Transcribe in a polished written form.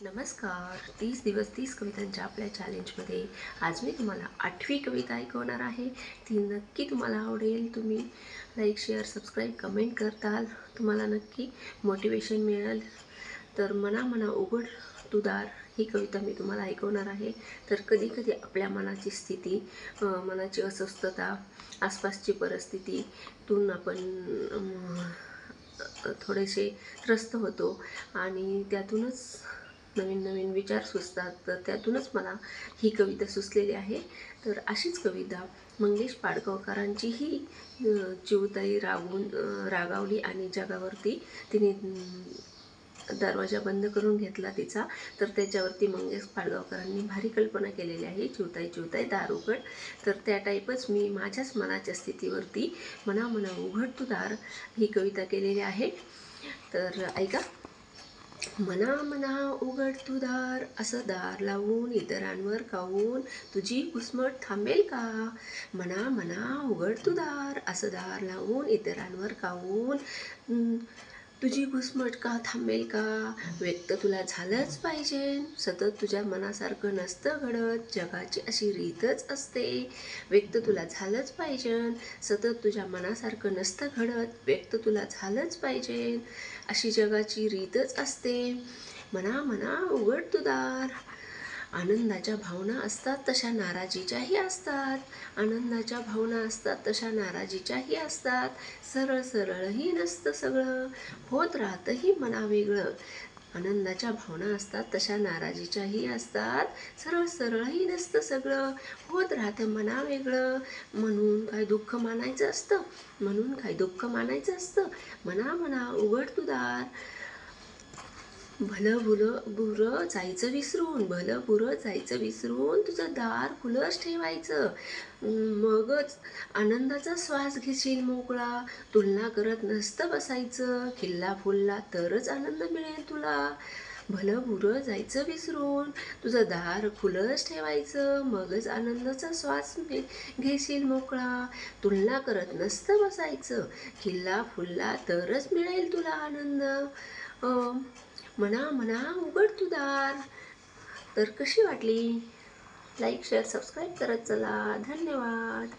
नमस्कार. 30 दिवस 30 कवितांच्या आपल्या चॅलेंजमध्ये आज मी तुम्हाला 8वी कविता ऐकवणार आहे. ती नक्की तुम्हाला आवडेल. तुम्ही लाईक, शेअर, सबस्क्राईब, कमेंट करताल. तुम्हाला नक्की मोटिवेशन मिळेल. तर मना मना उघड तू दार ही कविता मी तुम्हाला ऐकवणार आहे. तर कधी कधी आपल्या मनाची स्थिती, मनाची अस्वस्थता, आसपासची परिस्थितीतून आपण थोडेसे त्रस्त होतो आणि त्यातूनच नवीन नवीन विचार सुचतात. तर त्यातूनच मला ही कविता सुचलेली आहे. तर अशीच कविता मंगेश पाडगावकरांची ही चिवताई रागावली आणि जगावरती तिने दरवाजा बंद करून घेतला तिचा. तर त्याच्यावरती मंगेश पाडगावकरांनी भारी कल्पना केलेली आहे, चिवताई चिवताई दार उघड. तर त्या टाईपच मी माझ्याच मनाच्या स्थितीवरती मना मना उघड तू दार ही कविता केलेली आहे. तर ऐका. मना मना उघड तू दार, असं दार लावून इतरांवर कावून तुझी घुसमट थांबेल का? मना मना उघड तू दार, असं दार लावून इतरांवर कावून तुझी घुसमट का थांबेल का? व्यक्त तुला झालंच पाहिजे, सतत तुझ्या मनासारखं नसतं घडत, जगाची अशी रीतच असते. व्यक्त तुला झालंच पाहिजे, सतत तुझ्या मनासारखं नसतं घडत, व्यक्त तुला झालंच पाहिजे, अशी जगाची रीतच असते. मना मना उघड तू दार. आनंदाच्या भावना असतात तशा नाराजीच्याही असतात. आनंदाच्या भावना असतात तशा नाराजीच्याही असतात. सरळ सरळही नसतं सगळं, होत राहतंही मना वेगळं. आनंदाच्या भावना असतात तशा नाराजीच्याही असतात. सरळ सरळही नसतं सगळं, होत राहतं मना वेगळं. म्हणून काय दुःख मानायचं असतं, म्हणून काय दुःख मानायचं असतं. मना मना उघड तू दार. भलं बुरं जायचं विसरून, भलं बुरं जायचं विसरून तुझं दार खुलंच ठेवायचं. मगच आनंदाचा श्वास घेशील मोकळा. तुलना करत नसतं बसायचं, खिल्ला फुलला तरच आनंद मिळेल तुला. भलं बुरं जायचं विसरून तुझं दार खुलंच ठेवायचं, मगच आनंदाचा श्वास घेशील मोकळा. तुलना करत नसतं बसायचं, खिल्ला फुलला तरच मिळेल तुला आनंद. मना मना उघड तू दार. तर कशी वाटली? लाईक, शेअर, सबस्क्राईब करत चला. धन्यवाद.